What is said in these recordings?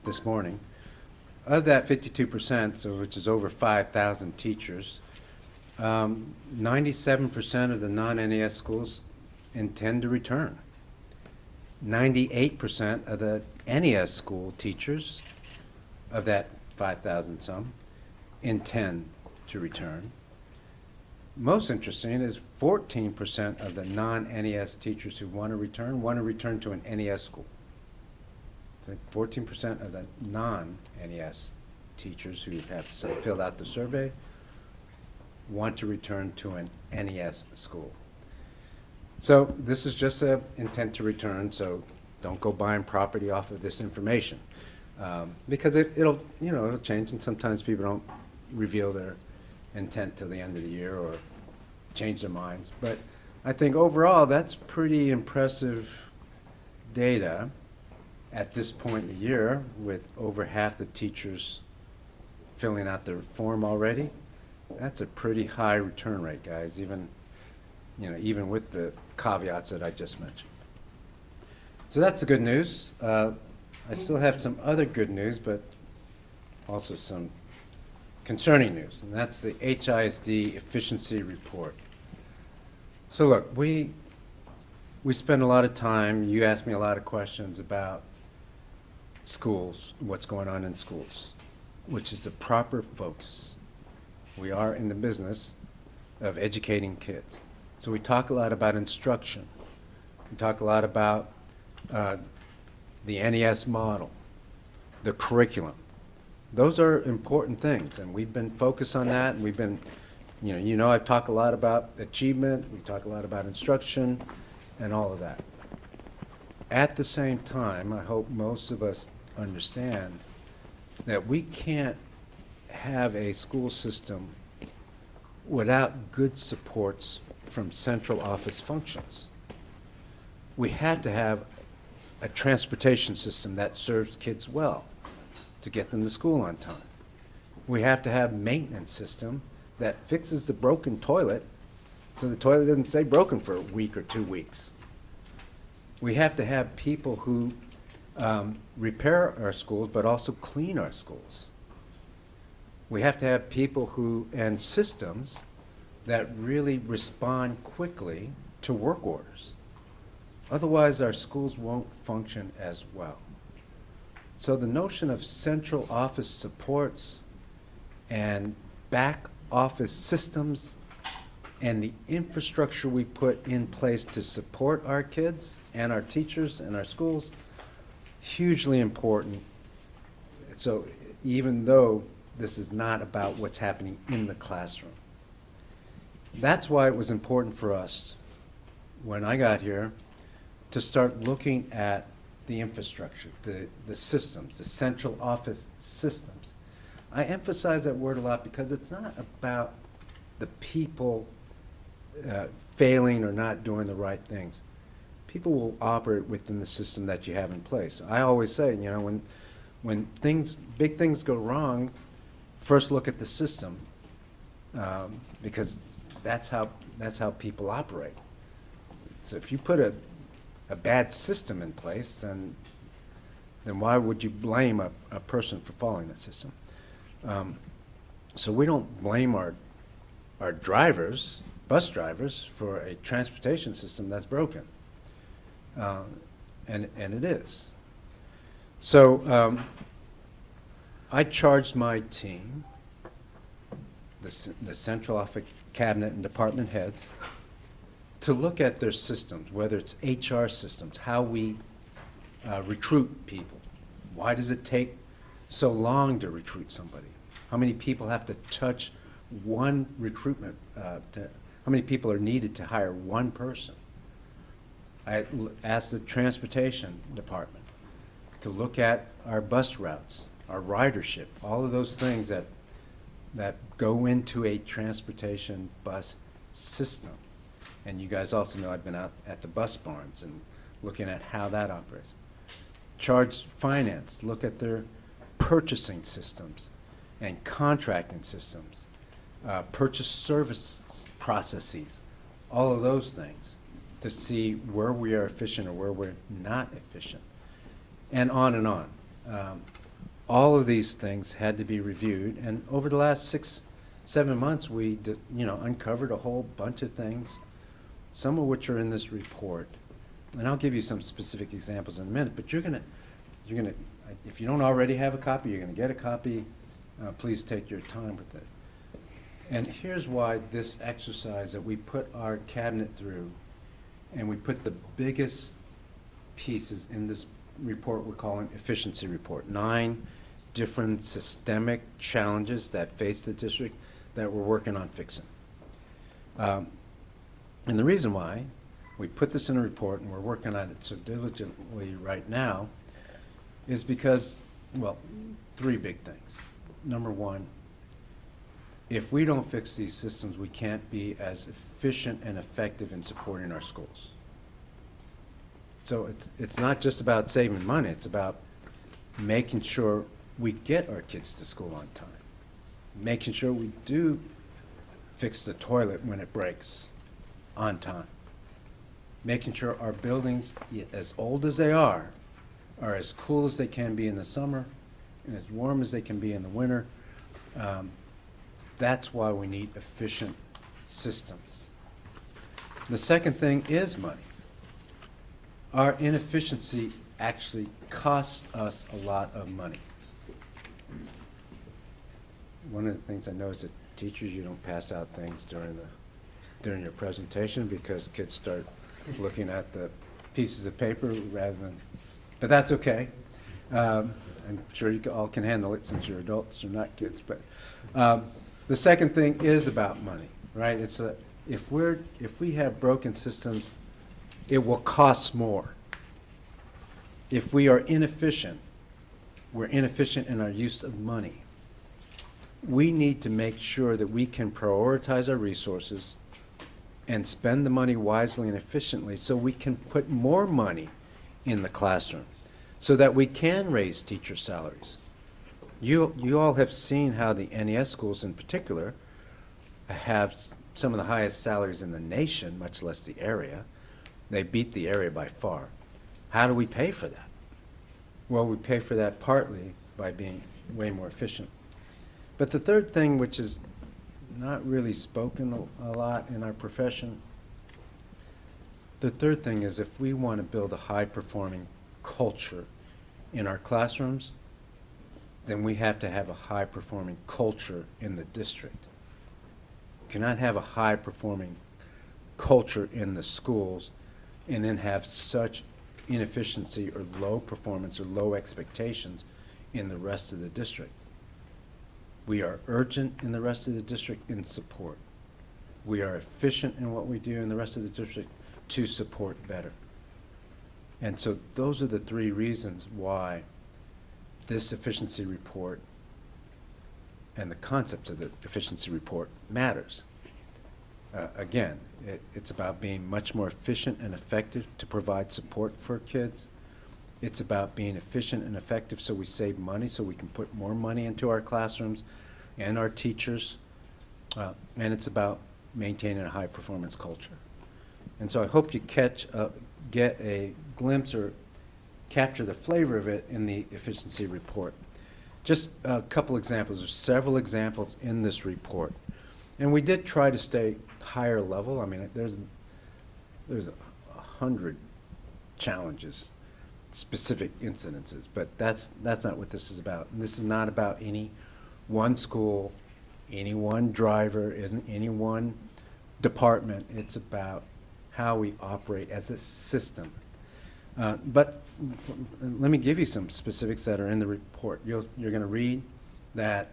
this morning. Of that 52%, so which is over 5,000 teachers, 97% of the non-NES schools intend to return. 98% of the NES school teachers, of that 5,000 some, intend to return. Most interesting is 14% of the non-NES teachers who want to return to an NES school. So 14% of the non-NES teachers who have filled out the survey want to return to an NES school. So this is just an intent to return, so don't go buying property off of this information. Because it'll change, and sometimes people don't reveal their intent till the end of the year or change their minds. But I think overall that's pretty impressive data at this point in the year, with over half the teachers filling out their form already. That's a pretty high return rate, guys, even with the caveats that I just mentioned. So that's the good news. I still have some other good news, but also some concerning news, and that's the HISD efficiency report. So look, we spend a lot of time, you ask me a lot of questions about schools, what's going on in schools, which is the proper focus. We are in the business of educating kids. So we talk a lot about instruction. We talk a lot about the NES model, the curriculum. Those are important things, and we've been focused on that, and we've been, I've talked a lot about achievement, we talk a lot about instruction, and all of that. At the same time, I hope most of us understand that we can't have a school system without good supports from central office functions. We have to have a transportation system that serves kids well to get them to school on time. We have to have a maintenance system that fixes the broken toilet so the toilet doesn't stay broken for a week or 2 weeks. We have to have people who repair our schools but also clean our schools. We have to have people and systems that really respond quickly to work orders. Otherwise, our schools won't function as well. So the notion of central office supports and back office systems and the infrastructure we put in place to support our kids and our teachers and our schools, hugely important. So even though this is not about what's happening in the classroom. That's why it was important for us, when I got here, to start looking at the infrastructure, the systems, the central office systems. I emphasize that word a lot because it's not about the people failing or not doing the right things. People will operate within the system that you have in place. I always say, when big things go wrong, first look at the system, because that's how people operate. So if you put a bad system in place, then why would you blame a person for following that system? So we don't blame our drivers, bus drivers, for a transportation system that's broken, and it is. So I charged my team, the central office cabinet and department heads, to look at their systems, whether it's HR systems, how we recruit people. Why does it take so long to recruit somebody? How many people have to touch one recruitment? How many people are needed to hire one person? I asked the transportation department to look at our bus routes, our ridership, all of those things that go into a transportation bus system. And you guys also know I've been out at the bus barns and looking at how that operates. Charge finance, look at their purchasing systems and contracting systems, purchase service processes, all of those things, to see where we are efficient or where we're not efficient, and on and on. All of these things had to be reviewed, and over the last 6-7 months, we uncovered a whole bunch of things, some of which are in this report. And I'll give you some specific examples in a minute, but you're gonna, if you don't already have a copy, you're gonna get a copy. Please take your time with it. And here's why this exercise that we put our cabinet through, and we put the biggest pieces in this report we're calling efficiency report. 9 different systemic challenges that face the district that we're working on fixing. And the reason why we put this in a report and we're working on it so diligently right now is because, well, 3 big things. Number one, if we don't fix these systems, we can't be as efficient and effective in supporting our schools. So it's not just about saving money, it's about making sure we get our kids to school on time, making sure we do fix the toilet when it breaks on time, making sure our buildings, as old as they are as cool as they can be in the summer and as warm as they can be in the winter. That's why we need efficient systems. The second thing is money. Our inefficiency actually costs us a lot of money. One of the things I know is that teachers, you don't pass out things during your presentation because kids start looking at the pieces of paper rather than, but that's okay. I'm sure you all can handle it since you're adults, you're not kids. But the second thing is about money, right? It's if we have broken systems, it will cost more. If we are inefficient, we're inefficient in our use of money. We need to make sure that we can prioritize our resources and spend the money wisely and efficiently so we can put more money in the classroom so that we can raise teacher salaries. You all have seen how the NES schools in particular have some of the highest salaries in the nation, much less the area. They beat the area by far. How do we pay for that? Well, we pay for that partly by being way more efficient. But the third thing, which is not really spoken a lot in our profession, the third thing is if we want to build a high-performing culture in our classrooms, then we have to have a high-performing culture in the district. You cannot have a high-performing culture in the schools and then have such inefficiency or low performance or low expectations in the rest of the district. We are urgent in the rest of the district in support. We are efficient in what we do in the rest of the district to support better. And so those are the 3 reasons why this efficiency report and the concept of the efficiency report matters. Again, it's about being much more efficient and effective to provide support for kids. It's about being efficient and effective so we save money, so we can put more money into our classrooms and our teachers. And it's about maintaining a high-performance culture. And so I hope you get a glimpse or capture the flavor of it in the efficiency report. Just a couple examples. There's several examples in this report. And we did try to stay higher level. I mean, there's 100 challenges, specific incidences, but that's not what this is about. And this is not about any one school, any one driver, any one department. It's about how we operate as a system. But let me give you some specifics that are in the report. You're going to read that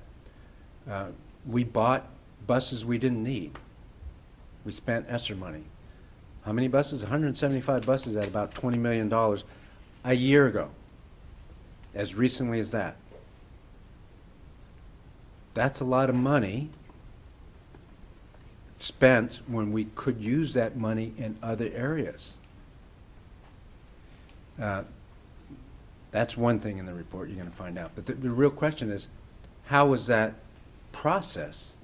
we bought buses we didn't need. We spent ESSER money. How many buses? 175 buses at about $20 million a year ago, as recently as that. That's a lot of money spent when we could use that money in other areas. That's one thing in the report you're going to find out. But the real question is, how was that process?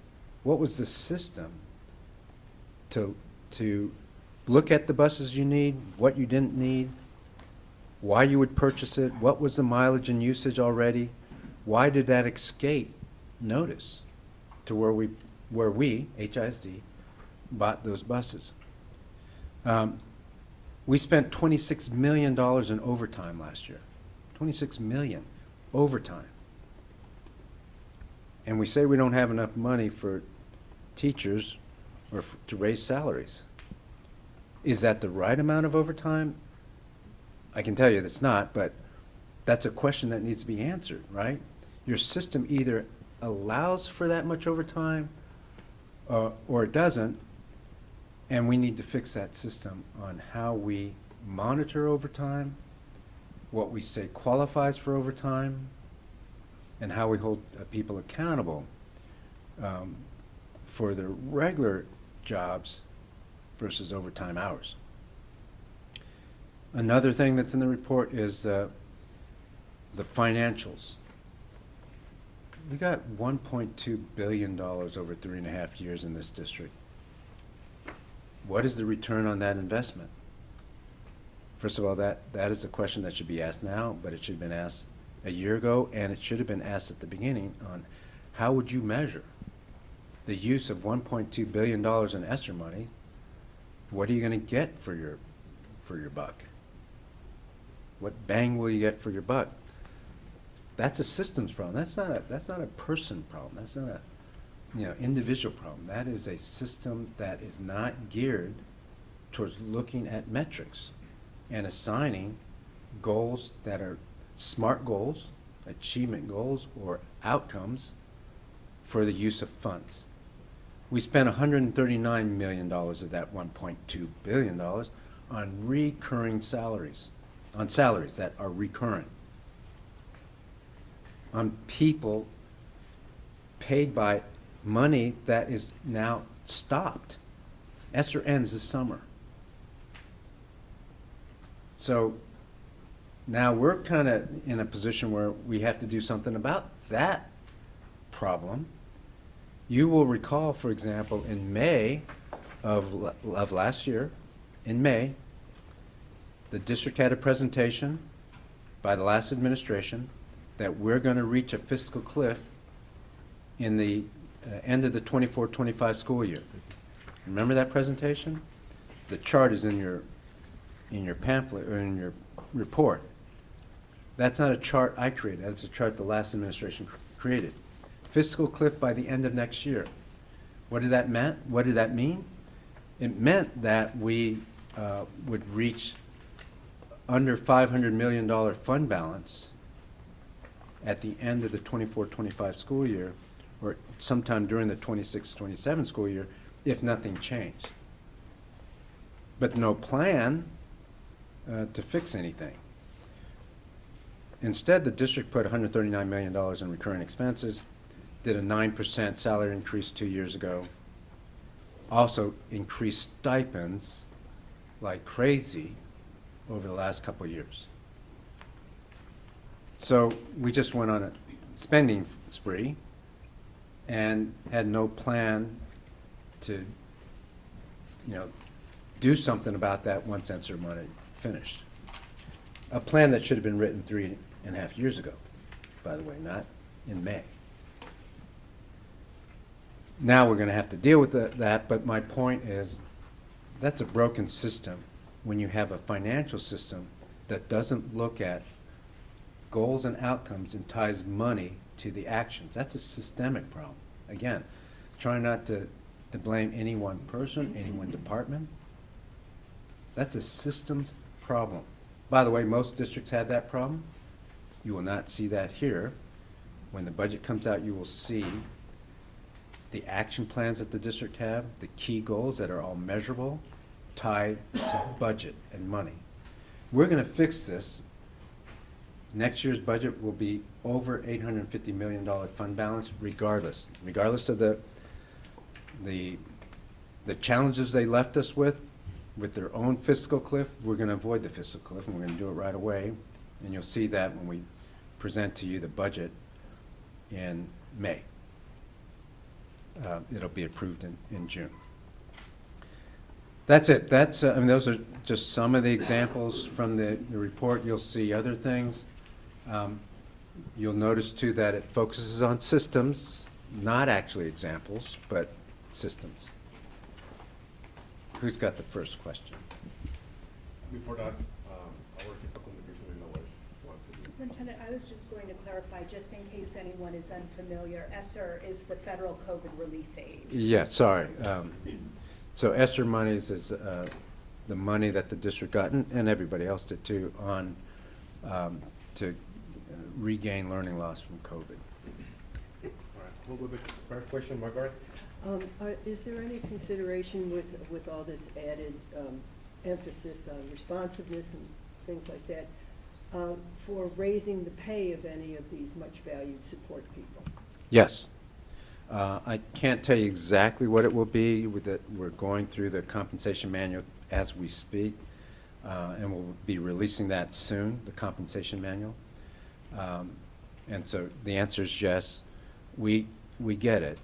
What was the system to look at the buses you need, what you didn't need, why you would purchase it, what was the mileage and usage already, why did that escape notice to where we, HISD, bought those buses. We spent $26 million in overtime last year. $26 million overtime. And we say we don't have enough money for teachers or to raise salaries. Is that the right amount of overtime? I can tell you it's not, but that's a question that needs to be answered, right? Your system either allows for that much overtime or it doesn't, and we need to fix that system on how we monitor overtime, what we say qualifies for overtime, and how we hold people accountable for their regular jobs versus overtime hours. Another thing that's in the report is the financials. We got $1.2 billion over 3.5 years in this district. What is the return on that investment? First of all, that is a question that should be asked now, but it should have been asked a year ago, and it should have been asked at the beginning on how would you measure the use of $1.2 billion in ESSER money? What are you going to get for your buck? What bang will you get for your buck? That's a systems problem. That's not a person problem. That's not a individual problem. That is a system that is not geared towards looking at metrics and assigning goals that are SMART goals, achievement goals, or outcomes for the use of funds. We spent $139 million of that $1.2 billion on recurring salaries, on salaries that are recurrent, on people paid by money that is now stopped. ESSER ends this summer. So now we're kind of in a position where we have to do something about that problem. You will recall, for example, in May of last year, in May, the district had a presentation by the last administration that we're going to reach a fiscal cliff in the end of the 24-25 school year. Remember that presentation? The chart is in your pamphlet or in your report. That's not a chart I created. That's a chart the last administration created. Fiscal cliff by the end of next year. What did that mean? What did that mean? It meant that we would reach under $500 million fund balance at the end of the 24-25 school year, or sometime during the 26-27 school year, if nothing changed. But no plan to fix anything. Instead, the district put $139 million in recurring expenses, did a 9% salary increase 2 years ago, also increased stipends like crazy over the last couple of years. So we just went on a spending spree and had no plan to, do something about that once ESSER money finished. A plan that should have been written 3.5 years ago, by the way, not in May. Now we're going to have to deal with that, but my point is that's a broken system when you have a financial system that doesn't look at goals and outcomes and ties money to the actions. That's a systemic problem. Again, trying not to blame any one person, any one department. That's a systems problem. By the way, most districts have that problem. You will not see that here. When the budget comes out, you will see the action plans that the district have, the key goals that are all measurable, tied to budget and money. We're going to fix this. Next year's budget will be over $850 million fund balance, regardless of the challenges they left us with their own fiscal cliff. We're going to avoid the fiscal cliff, and we're going to do it right away. And you'll see that when we present to you the budget in May. It'll be approved in June. That's it. That's, I mean, those are just some of the examples from the report. You'll see other things. You'll notice too that it focuses on systems, not actually examples, but systems. Who's got the first question? Before that, our equipo communication in knowledge wants to. Superintendent, I was just going to clarify, just in case anyone is unfamiliar, ESSER is the federal COVID relief aid. Yeah, sorry. So ESSER monies is the money that the district got, and everybody else did too, on to regain learning loss from COVID. All right, we'll go to the first question, Margaret. Is there any consideration with all this added emphasis on responsiveness and things like that for raising the pay of any of these much valued support people? Yes. I can't tell you exactly what it will be. We're going through the compensation manual as we speak, and we'll be releasing that soon, the compensation manual. And so the answer is yes. We get it.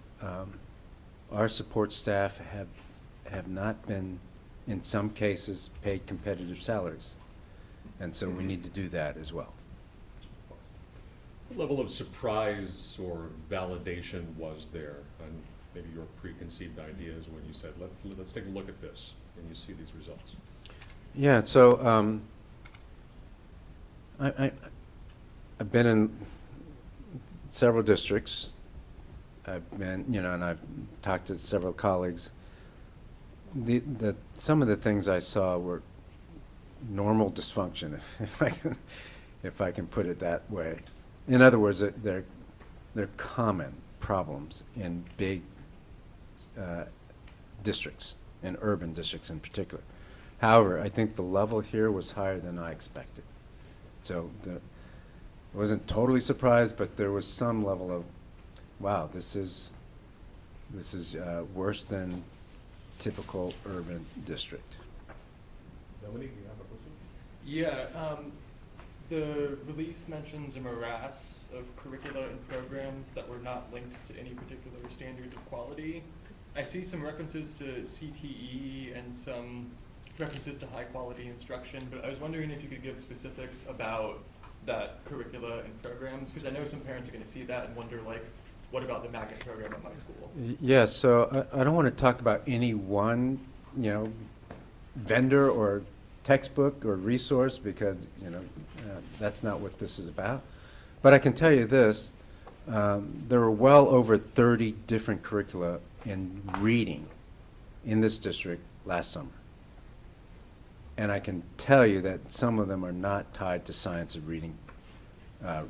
Our support staff have not been, in some cases, paid competitive salaries. And so we need to do that as well. What level of surprise or validation was there on maybe your preconceived ideas when you said, let's take a look at this, and you see these results? Yeah, so I've been in several districts. I've been, and I've talked to several colleagues. Some of the things I saw were normal dysfunction, if I can put it that way. In other words, they're common problems in big districts, in urban districts in particular. However, I think the level here was higher than I expected. So I wasn't totally surprised, but there was some level of, wow, this is worse than typical urban district. Dominic, you have a question? Yeah, the release mentions a morass of curricula and programs that were not linked to any particular standards of quality. I see some references to CTE and some references to high quality instruction, but I was wondering if you could give specifics about that curricula and programs, because I know some parents are going to see that and wonder, like, what about the magnet program at my school? Yes, so I don't want to talk about any one, vendor or textbook or resource, because that's not what this is about. But I can tell you this: there were well over 30 different curricula in reading in this district last summer, and I can tell you that some of them are not tied to science of reading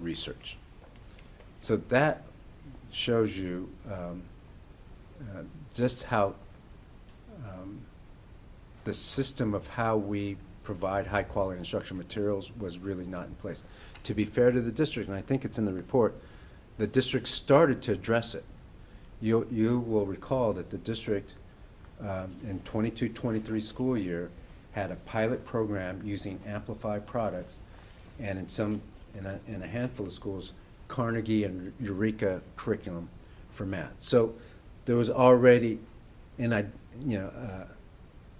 research. So that shows you just how the system of how we provide high quality instructional materials was really not in place. To be fair to the district, and I think it's in the report, the district started to address it. You will recall that the district in 22-23 school year had a pilot program using Amplify products, and in a handful of schools, Carnegie and Eureka curriculum for math. So there was already a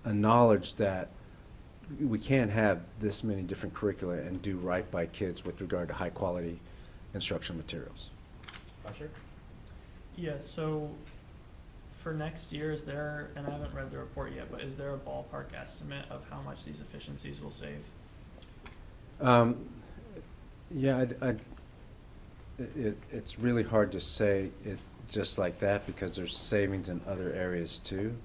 knowledge that we can't have this many different curricula and do right by kids with regard to high quality instructional materials. Asher? Yeah, so for next year, is there, and I haven't read the report yet, but is there a ballpark estimate of how much these efficiencies will save? Yeah, it's really hard to say it just like that, because there's savings in other areas too.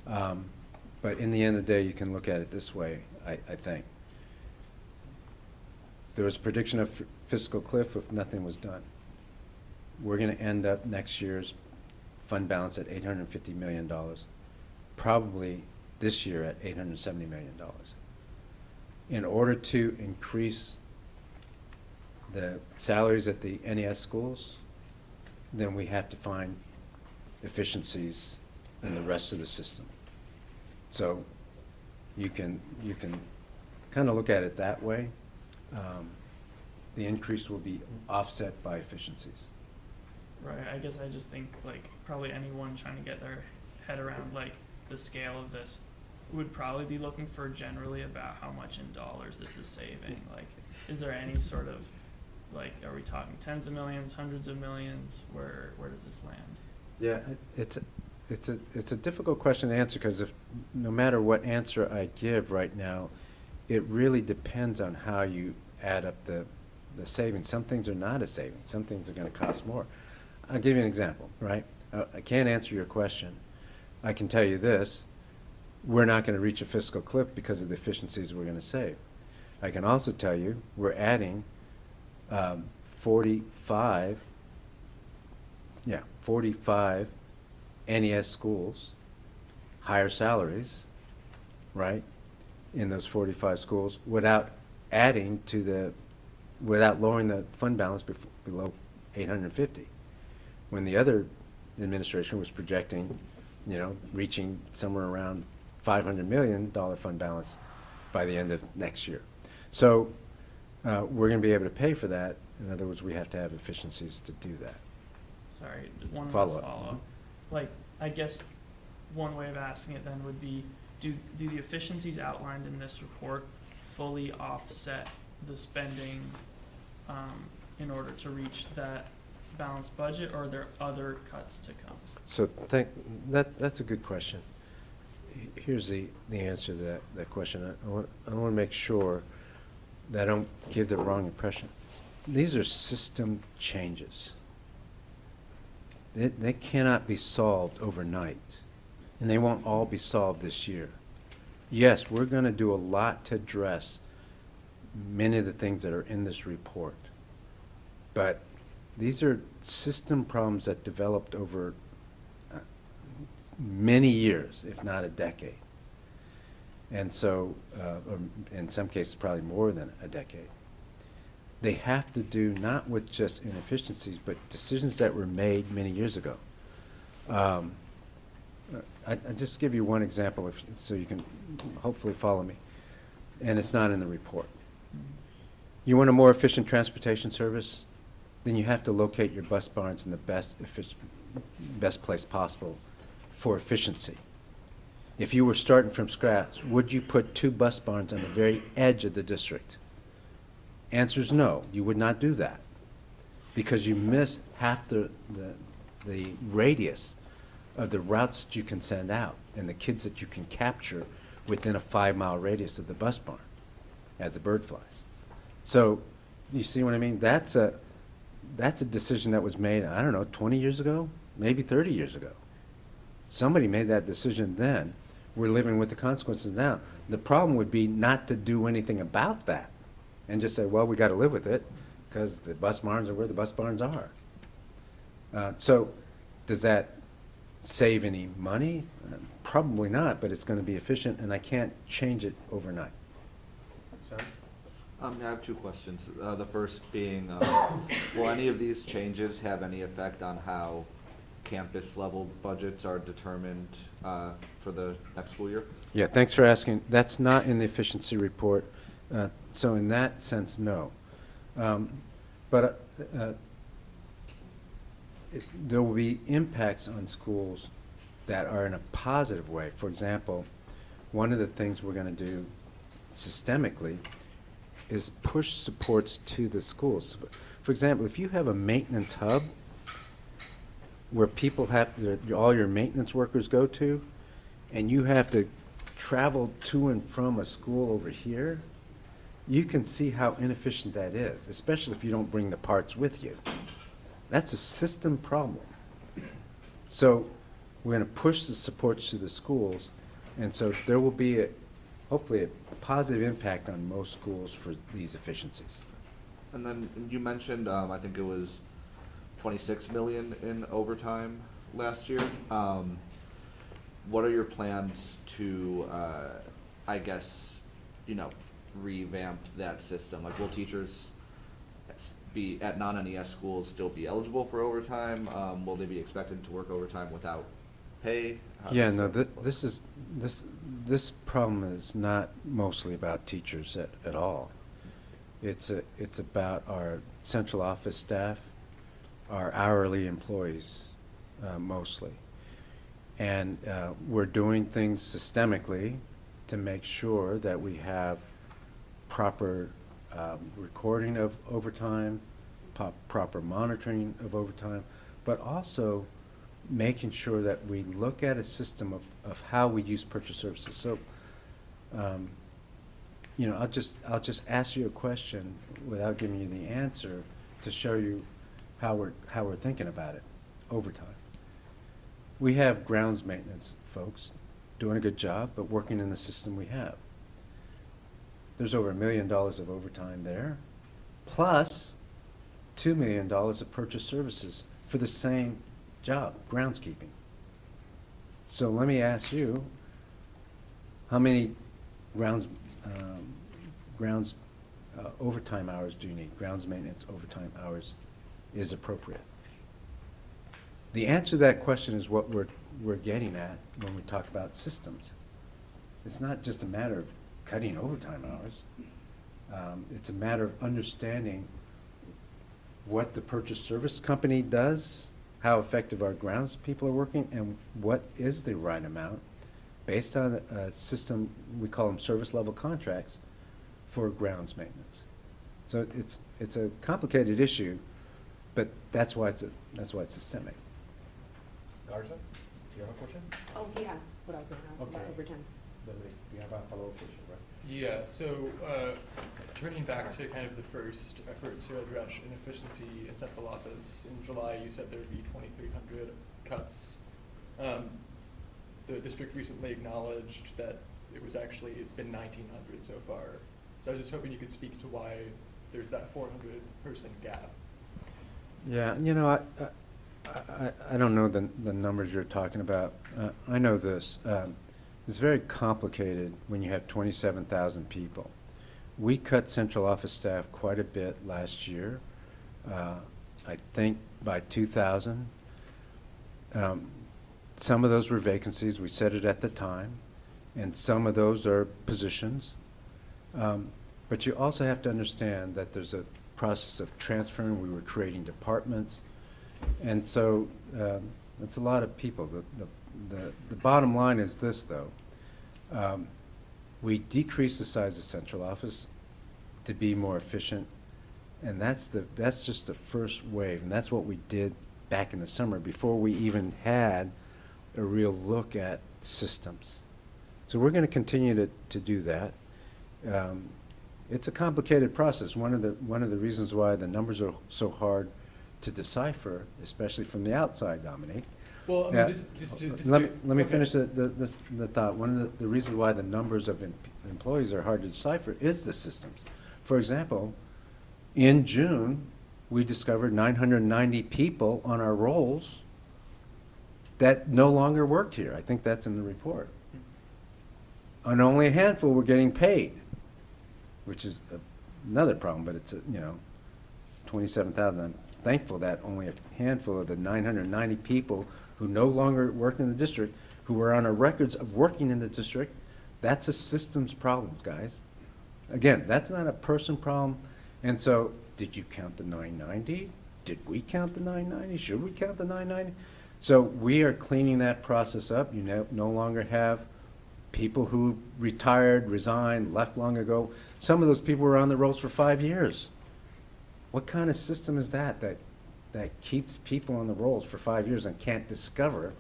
But in the end of the day, you can look at it this way, I think. There was a prediction of fiscal cliff if nothing was done. We're going to end up next year's fund balance at $850 million, probably this year at $870 million. In order to increase the salaries at the NES schools, then we have to find efficiencies in the rest of the system. So you can kind of look at it that way. The increase will be offset by efficiencies. Right, I guess I just think, like, probably anyone trying to get their head around, like, the scale of this would probably be looking for generally about how much in dollars this is saving. Like, is there any sort of, like, are we talking tens of millions, hundreds of millions? Where does this land? Yeah, it's a difficult question to answer, because if, no matter what answer I give right now, it really depends on how you add up the savings. Some things are not a savings. Some things are going to cost more. I'll give you an example, right? I can't answer your question. I can tell you this: we're not going to reach a fiscal cliff because of the efficiencies we're going to save. I can also tell you we're adding 45 NES schools, higher salaries, right, in those 45 schools, without lowering the fund balance below 850. When the other administration was projecting, reaching somewhere around $500 million fund balance by the end of next year. So we're going to be able to pay for that. In other words, we have to have efficiencies to do that. Sorry, one last Follow-up. follow-up. Like, I guess one way of asking it then would be, do the efficiencies outlined in this report fully offset the spending in order to reach that balanced budget, or are there other cuts to come? So that's a good question. Here's the answer to that question. I want to make sure that I don't give the wrong impression. These are system changes. They cannot be solved overnight, and they won't all be solved this year. Yes, we're going to do a lot to address many of the things that are in this report, but these are system problems that developed over many years, if not a decade. And so, or in some cases, probably more than a decade. They have to do not with just inefficiencies, but decisions that were made many years ago. I just give you one example, so you can hopefully follow me, and it's not in the report. You want a more efficient transportation service? Then you have to locate your bus barns in the best place possible for efficiency. If you were starting from scratch, would you put 2 bus barns on the very edge of the district? Answer is no, you would not do that, because you miss half the radius of the routes that you can send out and the kids that you can capture within a 5-mile radius of the bus barn as the bird flies. So you see what I mean? That's a decision that was made, I don't know, 20 years ago, maybe 30 years ago. Somebody made that decision then. We're living with the consequences now. The problem would be not to do anything about that and just say, well, we got to live with it because the bus barns are where the bus barns are. So does that save any money? Probably not, but it's going to be efficient, and I can't change it overnight. Sam? I have 2 questions. The first being, will any of these changes have any effect on how campus level budgets are determined for the next school year? Yeah, thanks for asking. That's not in the efficiency report. So in that sense, no. But there will be impacts on schools that are in a positive way. For example, one of the things we're going to do systemically is push supports to the schools. For example, if you have a maintenance hub where people all your maintenance workers go to, and you have to travel to and from a school over here, you can see how inefficient that is, especially if you don't bring the parts with you. That's a system problem. So we're going to push the supports to the schools, and so there will be hopefully a positive impact on most schools for these efficiencies. And then you mentioned, I think it was 26 million in overtime last year. What are your plans to, I guess, revamp that system? Like, will teachers be at non-NES schools still be eligible for overtime? Will they be expected to work overtime without pay? Yeah, no, this problem is not mostly about teachers at all. It's about our central office staff, our hourly employees mostly. And we're doing things systemically to make sure that we have proper recording of overtime, proper monitoring of overtime, but also making sure that we look at a system of how we use purchase services. So, you know, I'll just ask you a question without giving you the answer to show you how we're thinking about it. Overtime. We have grounds maintenance folks doing a good job, but working in the system we have. There's over $1 million of overtime there, plus $2 million of purchase services for the same job, groundskeeping. So let me ask you, how many grounds overtime hours do you need? Grounds maintenance overtime hours is appropriate. The answer to that question is what we're getting at when we talk about systems. It's not just a matter of cutting overtime hours. It's a matter of understanding what the purchase service company does, how effective our grounds people are working, and what is the right amount based on a system, we call them service level contracts, for grounds maintenance. So it's a complicated issue, but that's why it's systemic. Garza, do you have a question? Oh, he asked what I was gonna ask about Okay. overtime. Then we have a follow-up question, right? Yeah, so turning back to kind of the first effort to address inefficiency in central office, in July you said there would be 2,300 cuts. The district recently acknowledged that it's been 1,900 so far. So I was just hoping you could speak to why there's that 400 person gap. Yeah, you know, I don't know the numbers you're talking about. I know this. It's very complicated when you have 27,000 people. We cut central office staff quite a bit last year. I think by 2,000. Some of those were vacancies. We said it at the time. And some of those are positions. But you also have to understand that there's a process of transferring. We were creating departments. And so it's a lot of people. The bottom line is this, though. We decreased the size of central office to be more efficient, and that's just the first wave, and that's what we did back in the summer before we even had a real look at systems. So we're going to continue to do that. It's a complicated process. One of the reasons why the numbers are so hard to decipher, especially from the outside, Dominique. Well, I mean, Yeah. Let me okay. finish the thought. One of the reasons why the numbers of employees are hard to decipher is the systems. For example, in June, we discovered 990 people on our rolls that no longer worked here. I think that's in the report. And only a handful were getting paid, which is another problem, but it's, 27,000. I'm thankful that only a handful of the 990 people who no longer worked in the district, who were on our records of working in the district, that's a systems problem, guys. Again, that's not a person problem. And so, did you count the 990? Did we count the 990? Should we count the 990? So we are cleaning that process up. You no longer have people who retired, resigned, left long ago. Some of those people were on the rolls for 5 years. What kind of system is that keeps people on the rolls for 5 years and can't discover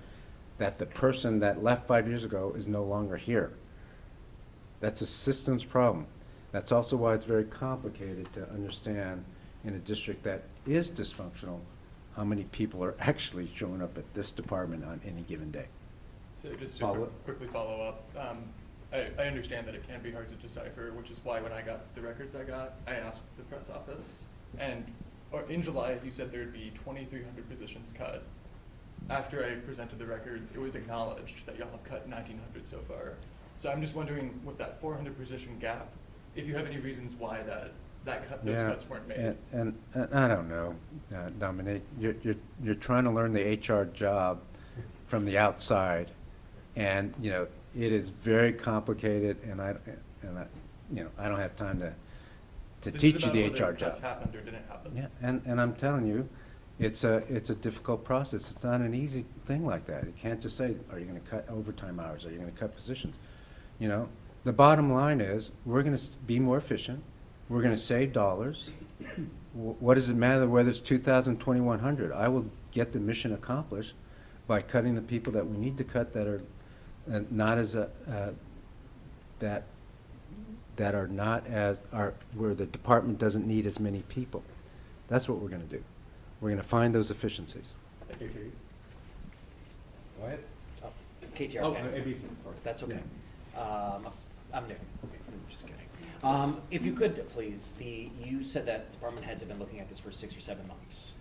that the person that left 5 years ago is no longer here? That's a systems problem. That's also why it's very complicated to understand in a district that is dysfunctional how many people are actually showing up at this department on any given day. So just to Follow quickly follow up, I understand that it can be hard to decipher, which is why when I got the records I got, I asked the press office. And in July, you said there would be 2,300 positions cut. After I presented the records, it was acknowledged that y'all have cut 1,900 so far. So I'm just wondering, with that 400 position gap, if you have any reasons why those cuts weren't made. And I don't know, Dominique. You're trying to learn the HR job from the outside, and it is very complicated. And I don't have time to teach you the HR job. Cuts happened or didn't happen. Yeah, and I'm telling you, it's a difficult process. It's not an easy thing like that. You can't just say, are you going to cut overtime hours? Are you going to cut positions? The bottom line is, we're gonna be more efficient, we're gonna save dollars. What does it matter whether it's 2,000, 2,100? I will get the mission accomplished by cutting the people that we need to cut that are not as, that are not as, where the department doesn't need as many people. That's what we're gonna do. We're gonna find those efficiencies. Thank you, Katie. Go ahead. KTR. Oh, ABC, sorry. That's okay. I'm new. I'm just kidding. If you could, please, you said that department heads have been looking at this for 6 or 7 months.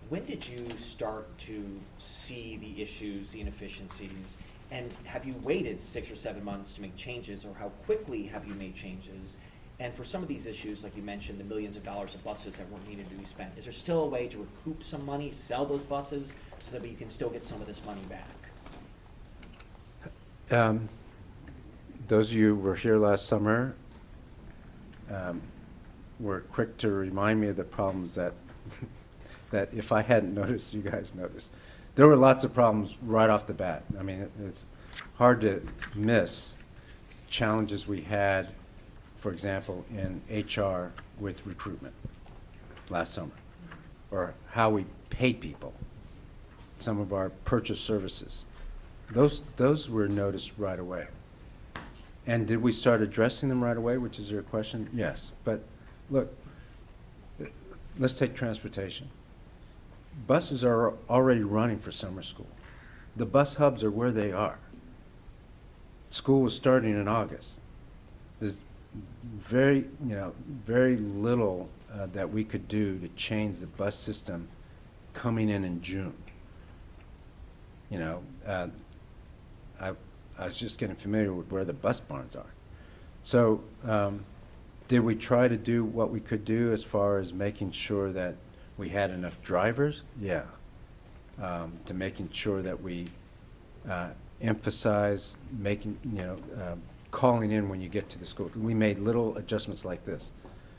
When did you start to see the issues, the inefficiencies, and have you waited 6 or 7 months to make changes, or how quickly have you made changes? And for some of these issues, like you mentioned, the millions of dollars of buses that weren't needed to be spent, is there still a way to recoup some money, sell those buses, so that you can still get some of this money back? Those of you who were here last summer were quick to remind me of the problems that that if I hadn't noticed, you guys noticed. There were lots of problems right off the bat. I mean, it's hard to miss challenges we had, for example, in HR with recruitment last summer, or how we paid people, some of our purchase services. Those were noticed right away. And did we start addressing them right away, which is your question? Yes. But look, let's take transportation. Buses are already running for summer school. The bus hubs are where they are. School was starting in August. There's very little that we could do to change the bus system coming in June. You know, I was just getting familiar with where the bus barns are. So did we try to do what we could do as far as making sure that we had enough drivers? Yeah. To making sure that we emphasize making, calling in when you get to the school. We made little adjustments like this,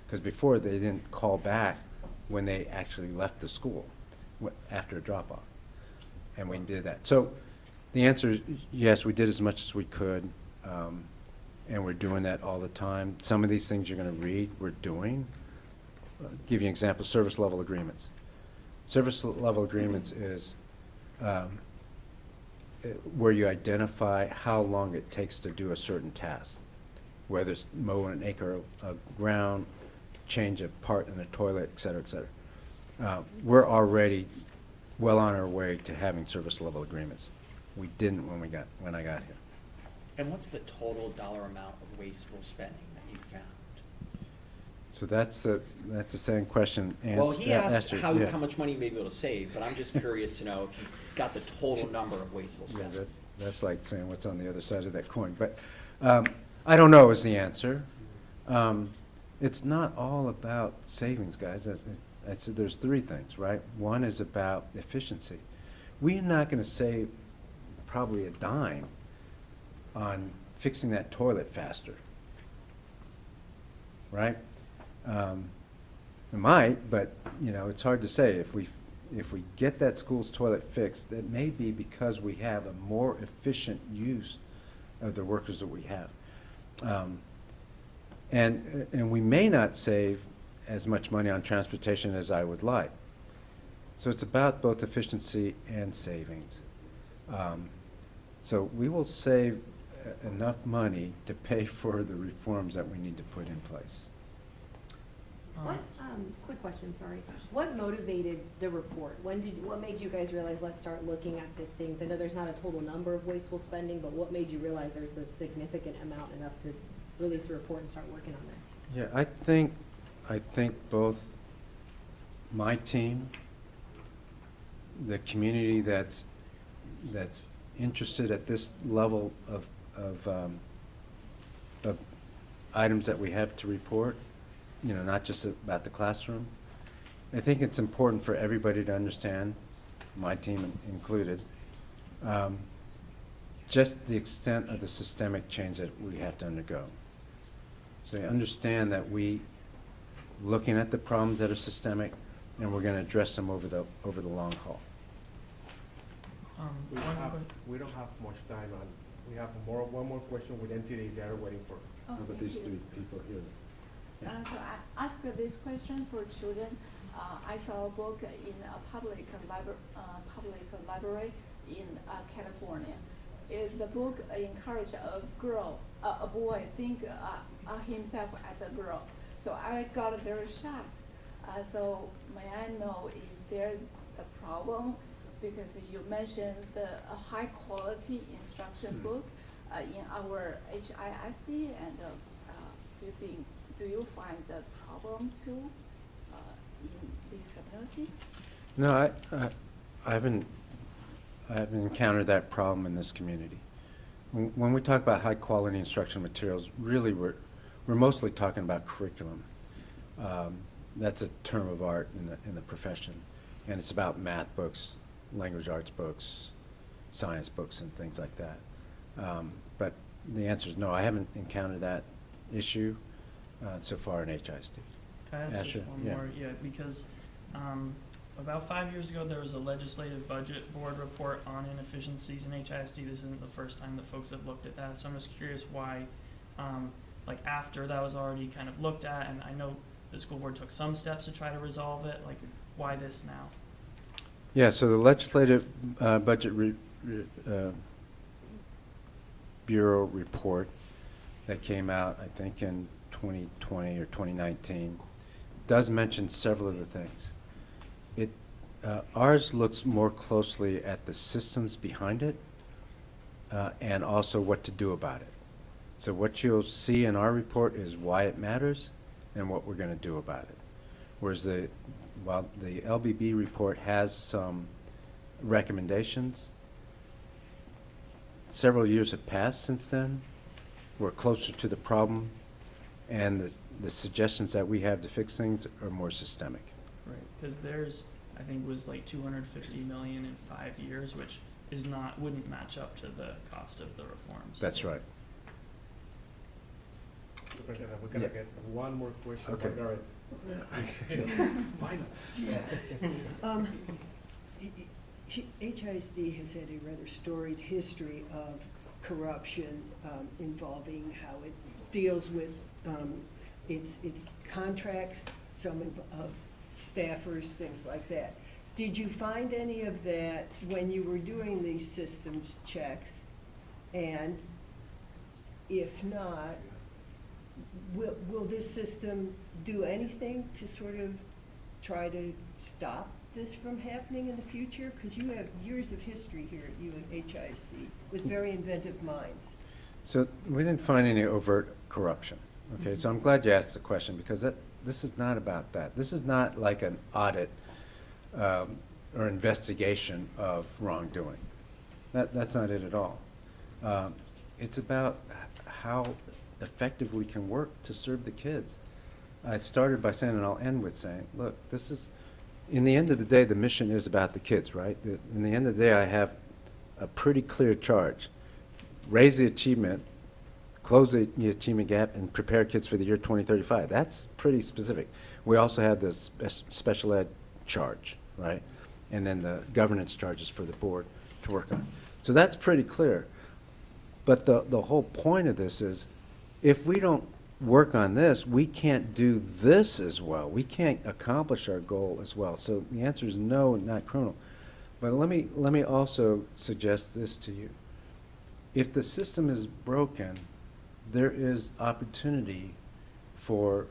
because before they didn't call back when they actually left the school after a drop-off, and we did that. So the answer is yes, we did as much as we could, and we're doing that all the time. Some of these things you're going to read, we're doing. Give you an example, service level agreements. Service level agreements is where you identify how long it takes to do a certain task, whether it's mow an acre of ground, change a part in the toilet, et cetera, et cetera. We're already well on our way to having service level agreements. We didn't when I got here. And what's the total dollar amount of wasteful spending that you found? So that's the same question. Well, he asked you, how yeah. much money you may be able to save, but I'm just curious to know if you got the total number of wasteful Yeah, spending. that's like saying what's on the other side of that coin. But I don't know is the answer. It's not all about savings, guys. There's three things, right? One is about efficiency. We're not going to save probably a dime on fixing that toilet faster, right? We might, but it's hard to say. If we get that school's toilet fixed, that may be because we have a more efficient use of the workers that we have, and we may not save as much money on transportation as I would like. So it's about both efficiency and savings. So we will save enough money to pay for the reforms that we need to put in place. What, quick question, sorry. What motivated the report? What made you guys realize, let's start looking at these things? I know there's not a total number of wasteful spending, but what made you realize there's a significant amount enough to release a report and start working on this? Yeah, I think both my team, the community that's interested at this level of items that we have to report, not just about the classroom. I think it's important for everybody to understand, my team included, just the extent of the systemic change that we have to undergo. So they understand that looking at the problems that are systemic, and we're going to address them over the long haul. We don't have much time on We have one more question with NTD that are waiting for. Oh, How about thank these you. three people here? So I asked this question for children. I saw a book in a public library in California. The book encouraged a boy think himself as a girl. So I got very shocked. So may I know, is there a problem? Because you mentioned the high quality instruction book in our HISD, and do you find the problem too in this community? No, I haven't encountered that problem in this community. When we talk about high quality instructional materials, really we're mostly talking about curriculum. That's a term of art in the profession, and it's about math books, language arts books, science books, and things like that. But the answer is no, I haven't encountered that issue so far in HISD. Can I ask Asher, just one yeah. more? Yeah, because about 5 years ago, there was a legislative budget board report on inefficiencies in HISD. This isn't the first time that folks have looked at that, so I'm just curious why, like after that was already kind of looked at, and I know the school board took some steps to try to resolve it, like why this now? Yeah, so the legislative budget bureau report that came out, I think in 2020 or 2019, does mention several of the things. Ours looks more closely at the systems behind it and also what to do about it. So what you'll see in our report is why it matters and what we're going to do about it. Whereas while the LBB report has some recommendations, several years have passed since then. We're closer to the problem, and the suggestions that we have to fix things are more systemic. Right, because theirs, I think, was like 250 million in 5 years, which wouldn't match up to the cost of the reforms. That's right. Superintendent, we're gonna Yeah. get one more question. Okay. Margaret. Finally. Yes. HISD has had a rather storied history of corruption involving how it deals with its contracts, some of staffers, things like that. Did you find any of that when you were doing these systems checks? And if not, will this system do anything to sort of try to stop this from happening in the future? Because you have years of history here at HISD with very inventive minds. So we didn't find any overt corruption. Okay, so I'm glad you asked the question, because this is not about that. This is not like an audit or investigation of wrongdoing. That's not it at all. It's about how effective we can work to serve the kids. I started by saying, and I'll end with saying, look, this is, in the end of the day, the mission is about the kids, right? In the end of the day, I have a pretty clear charge. Raise the achievement, close the achievement gap, and prepare kids for the year 2035. That's pretty specific. We also have this special ed charge, right? And then the governance charges for the board to work on. So that's pretty clear. But the whole point of this is, if we don't work on this, we can't do this as well. We can't accomplish our goal as well. So the answer is no, not criminal. But let me also suggest this to you. If the system is broken, there is opportunity for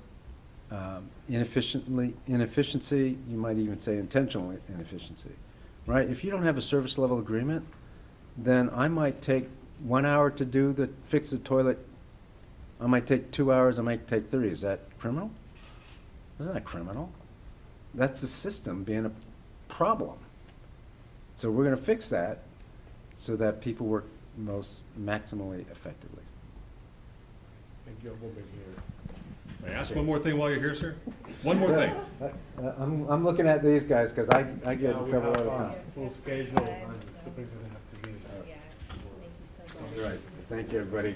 inefficiency, you might even say intentional inefficiency, right? If you don't have a service level agreement, then I might take 1 hour to fix the toilet. I might take 2 hours, I might take 30. Is that criminal? That's not criminal. That's the system being a problem. So we're going to fix that so that people work maximally effectively. Thank you. We'll be here. May I ask one more thing while you're here, sir? One more thing. I'm looking at these guys because I get Yeah, in we trouble all have the time. full schedule, and superintendent have to be. Yeah, thank you so much. All right. Thank you, everybody.